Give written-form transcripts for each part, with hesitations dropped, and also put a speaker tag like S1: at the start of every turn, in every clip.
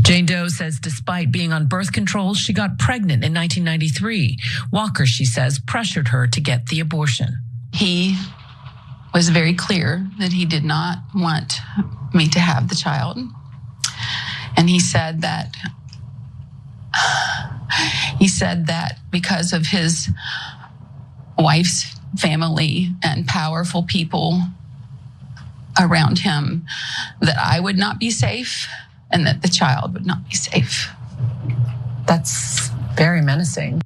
S1: Jane Doe says despite being on birth control, she got pregnant in 1993. Walker, she says, pressured her to get the abortion.
S2: He was very clear that he did not want me to have the child. And he said that because of his wife's family and powerful people around him, that I would not be safe and that the child would not be safe.
S1: That's very menacing.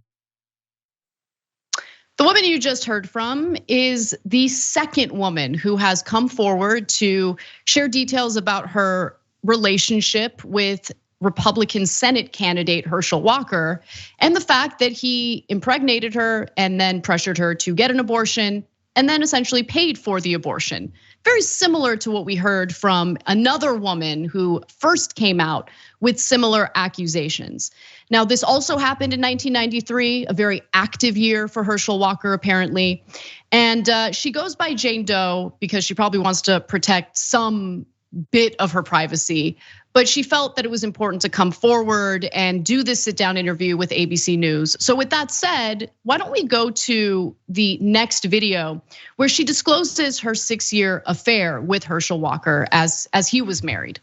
S3: The woman you just heard from is the second woman who has come forward to share details about her relationship with Republican Senate candidate Herschel Walker and the fact that he impregnated her and then pressured her to get an abortion and then essentially paid for the abortion. Very similar to what we heard from another woman who first came out with similar accusations. Now, this also happened in 1993, a very active year for Herschel Walker, apparently. And she goes by Jane Doe because she probably wants to protect some bit of her privacy. But she felt that it was important to come forward and do this sit down interview with ABC News. So with that said, why don't we go to the next video where she discloses her 6-year affair with Herschel Walker as he was married.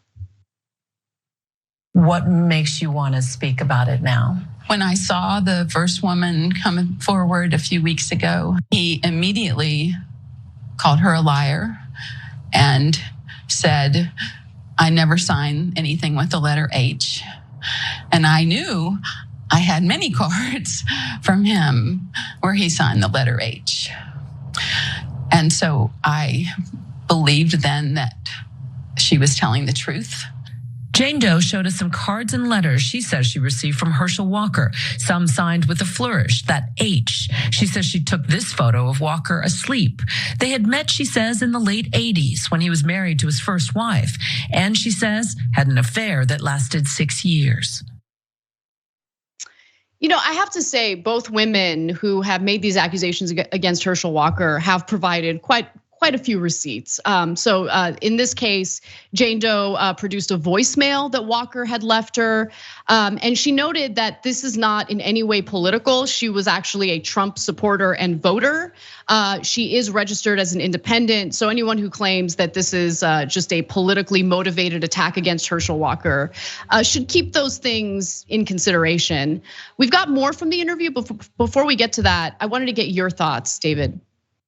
S1: What makes you want to speak about it now?
S2: When I saw the first woman come forward a few weeks ago, he immediately called her a liar and said, I never signed anything with the letter H. And I knew I had many cards from him where he signed the letter H. And so I believed then that she was telling the truth.
S1: Jane Doe showed us some cards and letters she says she received from Herschel Walker, some signed with a flourish, that H. She says she took this photo of Walker asleep. They had met, she says, in the late 80s when he was married to his first wife, and she says had an affair that lasted 6 years.
S3: You know, I have to say both women who have made these accusations against Herschel Walker have provided quite a few receipts. So in this case, Jane Doe produced a voicemail that Walker had left her. And she noted that this is not in any way political. She was actually a Trump supporter and voter. She is registered as an independent. So anyone who claims that this is just a politically motivated attack against Herschel Walker should keep those things in consideration. We've got more from the interview, but before we get to that, I wanted to get your thoughts, David.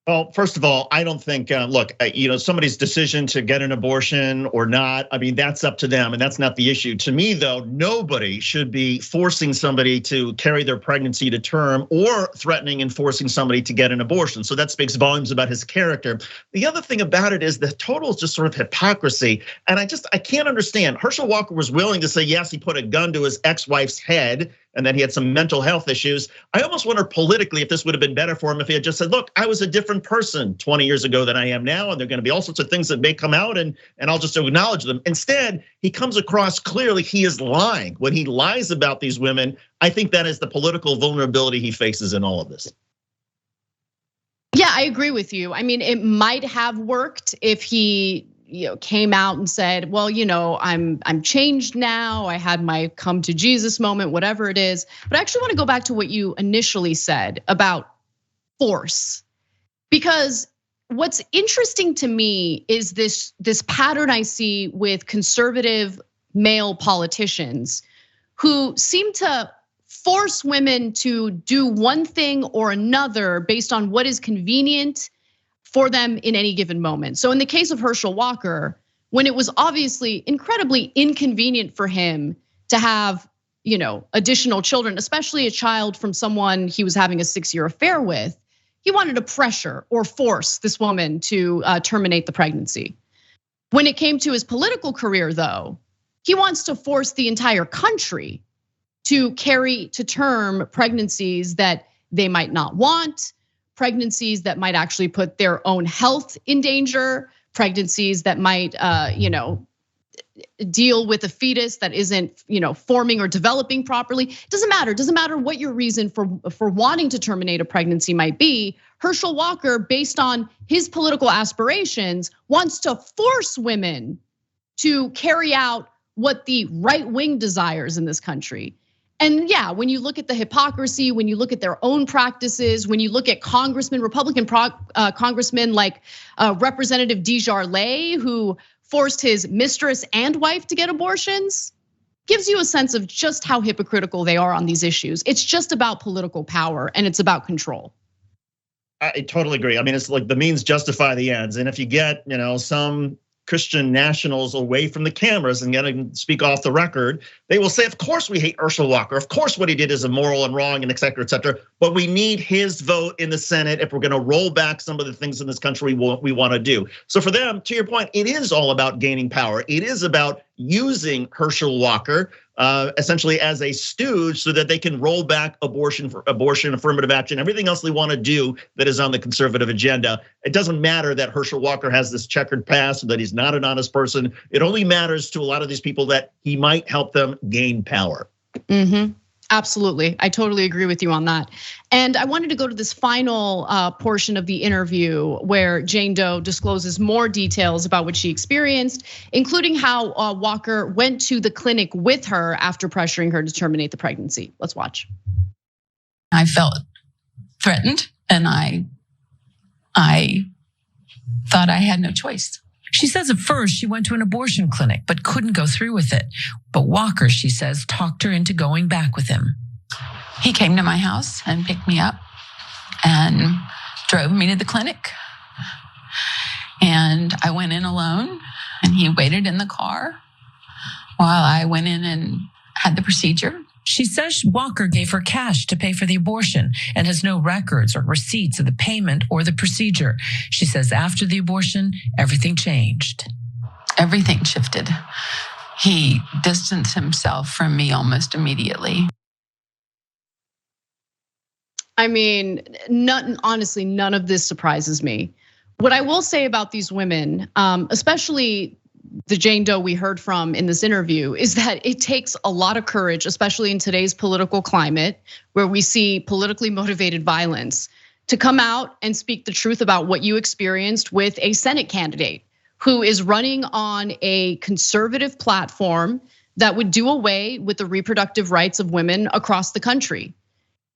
S4: Well, first of all, I don't think, look, somebody's decision to get an abortion or not, I mean, that's up to them and that's not the issue. To me, though, nobody should be forcing somebody to carry their pregnancy to term or threatening and forcing somebody to get an abortion. So that speaks volumes about his character. The other thing about it is the total is just sort of hypocrisy. And I can't understand. Herschel Walker was willing to say, yes, he put a gun to his ex-wife's head and then he had some mental health issues. I almost wonder politically if this would have been better for him if he had just said, look, I was a different person 20 years ago than I am now, and there are gonna be all sorts of things that may come out and I'll just acknowledge them. Instead, he comes across clearly he is lying. When he lies about these women, I think that is the political vulnerability he faces in all of this.
S3: Yeah, I agree with you. I mean, it might have worked if he came out and said, well, I'm changed now. I had my come to Jesus moment, whatever it is. But I actually want to go back to what you initially said about force. Because what's interesting to me is this pattern I see with conservative male politicians who seem to force women to do one thing or another based on what is convenient for them in any given moment. So in the case of Herschel Walker, when it was obviously incredibly inconvenient for him to have, additional children, especially a child from someone he was having a 6-year affair with, he wanted to pressure or force this woman to terminate the pregnancy. When it came to his political career, though, he wants to force the entire country to carry to term pregnancies that they might not want, pregnancies that might actually put their own health in danger, pregnancies that might, deal with a fetus that isn't, forming or developing properly. It doesn't matter what your reason for wanting to terminate a pregnancy might be. Herschel Walker, based on his political aspirations, wants to force women to carry out what the right wing desires in this country. And yeah, when you look at the hypocrisy, when you look at their own practices, when you look at Republican congressmen like Representative Desjardins, who forced his mistress and wife to get abortions, gives you a sense of just how hypocritical they are on these issues. It's just about political power and it's about control.
S4: I totally agree. I mean, it's like the means justify the ends. And if you get, some Christian nationals away from the cameras and getting speak off the record, they will say, of course we hate Herschel Walker. Of course what he did is immoral and wrong and et cetera, but we need his vote in the Senate if we're gonna roll back some of the things in this country we wanna do. So for them, to your point, it is all about gaining power. It is about using Herschel Walker essentially as a stooge so that they can roll back abortion, affirmative action, everything else they want to do that is on the conservative agenda. It doesn't matter that Herschel Walker has this checkered past or that he's not an honest person. It only matters to a lot of these people that he might help them gain power.
S3: Absolutely, I totally agree with you on that. And I wanted to go to this final portion of the interview where Jane Doe discloses more details about what she experienced, including how Walker went to the clinic with her after pressuring her to terminate the pregnancy. Let's watch.
S2: I felt threatened, and I thought I had no choice.
S1: She says at first she went to an abortion clinic, but couldn't go through with it. But Walker, she says, talked her into going back with him.
S2: He came to my house and picked me up and drove me to the clinic. And I went in alone, and he waited in the car while I went in and had the procedure.
S1: She says Walker gave her cash to pay for the abortion and has no records or receipts of the payment or the procedure. She says after the abortion, everything changed.
S2: Everything shifted. He distanced himself from me almost immediately.
S3: I mean, honestly, none of this surprises me. What I will say about these women, especially the Jane Doe we heard from in this interview, is that it takes a lot of courage, especially in today's political climate, where we see politically motivated violence, to come out and speak the truth about what you experienced with a Senate candidate who is running on a conservative platform that would do away with the reproductive rights of women across the country.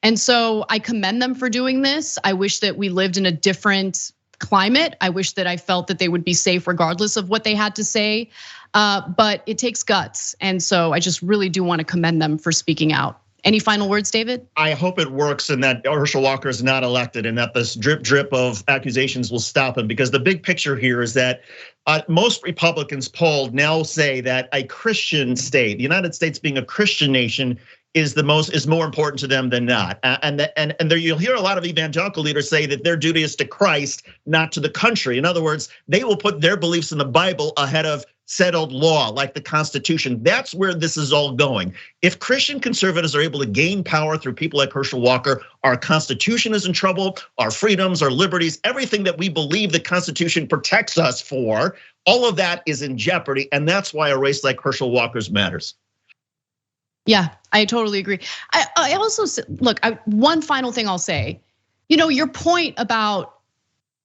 S3: And so I commend them for doing this. I wish that we lived in a different climate. I wish that I felt that they would be safe regardless of what they had to say, but it takes guts. And so I just really do want to commend them for speaking out. Any final words, David?
S4: I hope it works and that Herschel Walker is not elected and that this drip of accusations will stop him, because the big picture here is that most Republicans polled now say that a Christian state, the United States being a Christian nation, is more important to them than not. And there you'll hear a lot of evangelical leaders say that their duty is to Christ, not to the country. In other words, they will put their beliefs in the Bible ahead of settled law, like the Constitution. That's where this is all going. If Christian conservatives are able to gain power through people like Herschel Walker, our Constitution is in trouble, our freedoms, our liberties, everything that we believe the Constitution protects us for, all of that is in jeopardy. And that's why a race like Herschel Walker's matters.
S3: Yeah, I totally agree. I also, look, one final thing I'll say, your point about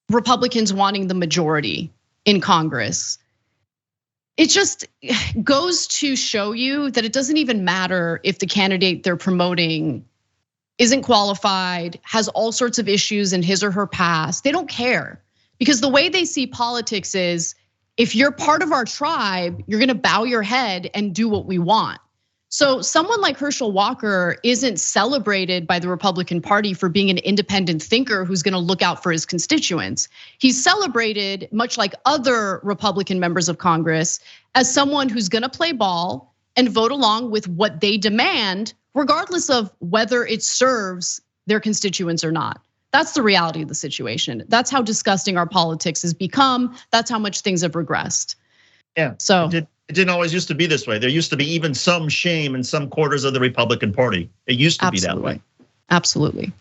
S3: Republicans wanting the majority in Congress, it just goes to show you that it doesn't even matter if the candidate they're promoting isn't qualified, has all sorts of issues in his or her past. They don't care, because the way they see politics is, if you're part of our tribe, you're gonna bow your head and do what we want. So someone like Herschel Walker isn't celebrated by the Republican Party for being an independent thinker who's gonna look out for his constituents. He's celebrated, much like other Republican members of Congress, as someone who's gonna play ball and vote along with what they demand, regardless of whether it serves their constituents or not. That's the reality of the situation. That's how disgusting our politics has become. That's how much things have regressed.
S4: Yeah,
S3: so
S4: it didn't always used to be this way. There used to be even some shame in some quarters of the Republican Party. It used to be that way.
S3: Absolutely.